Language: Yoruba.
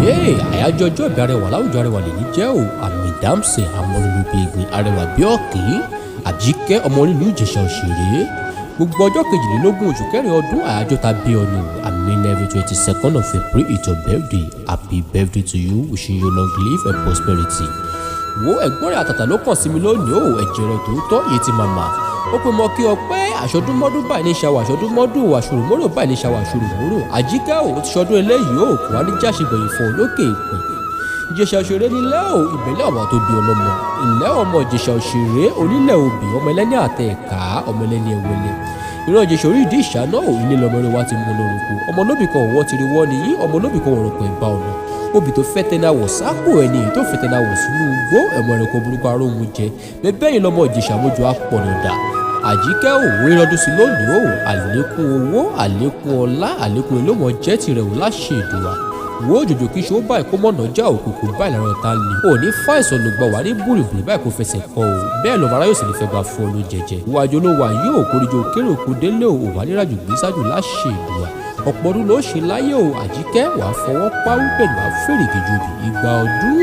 àyájọ́ ọjọ́ ìbí arẹwà láwùjọ arẹwà lè ní jẹ́ o. àmì dámsì amọ̀lùlùbí ìgbìn arẹwà bí ọ̀kì Àjíkẹ́ ọmọ onílùú Ìjẹ̀ṣà òṣèré. gbogbo ọjọ́ 22 oṣù kẹrin ọdún àyájọ́ ta bí ọ̀nù. every 22nd of April it's your birthday. Happy birthday to you, wishing you long life and prosperity. wo ẹ̀gbọ́n rẹ̀ àtàtà ló kàn sí mi lónìí o. ẹ̀jẹ̀ rẹ̀ tòótọ́ iye ti màmá. ó pe mọ kí ọ pé àṣọdúnmọ́dún báyìí ní ṣàwọ̀ àṣọdúnmọ́dún àṣùrùmọ́rò báyìí ní ṣàwọ̀ àṣùrùmọ́rò. Àjíkẹ́ ò ti ṣọdún eléyìí o. kò wá ní jáṣegbẹ̀yìn fún olókè ìpè. Ìjẹ̀ṣà òṣèré nílẹ̀ o. ìbẹ̀lẹ̀ ọmọ tó bí ọlọ́mọ. ilẹ̀ ọmọ Ìjẹ̀ṣà òṣèré onílẹ̀ òbí ọmọ ẹlẹ́ni àtẹ ẹ̀ka ọmọ ẹlẹ́ni ẹ̀wẹ̀lẹ̀. ìran Ìjẹ̀ṣà orí ìdí ìṣáná ò ilé lọmọ rẹ wá ti mú lórúkọ. ọmọ olóbì kan òwò ti rí wọ́n nìyí. ọmọ olóbì kan wọ̀rọ̀ pẹ̀ bá ọ̀nà. obì tó fẹ́ tẹ́ná wọ̀ sápò ẹni tó fẹ́ tẹ́ná wọ̀ sínú igbó ẹ̀mọ ẹ̀rẹ̀kọ burúkú aróhun jẹ. bẹ́ẹ̀ lọmọ Ìjẹ̀ṣà mójú apọ̀nàdà. Àjíkẹ́ òwe lọ́dún sí lónìí o. àlékún owó àlékún ọlá àlékún olómọ jẹ́ tirẹ̀ ò láṣẹ ìdùnnà. wo jòjò kí ṣe ó báyìí kó mọ̀nà já òkùnkùn báyìí lára ọ̀tá ni. ò ní fàìsàn ló gbà wá ní búrìbùrì báyìí kó fẹsẹ̀ kọ o. bẹ́ẹ̀ lọ́mọ aráyò sì ní fẹ́ gba fún ọ ló jẹjẹ. ìwájú ló wà yóò kórìjọ kéré òkú délé o. wà nírajù gbèsàjù láṣẹ ìdùnnà. ọ̀pọ̀ ọdún ló ṣe láyé o. Àjíkẹ́ wàá fọwọ́ páwú pẹ̀lú àfẹ́rẹ́gẹ́jọ́bì. ìgbà ọdún.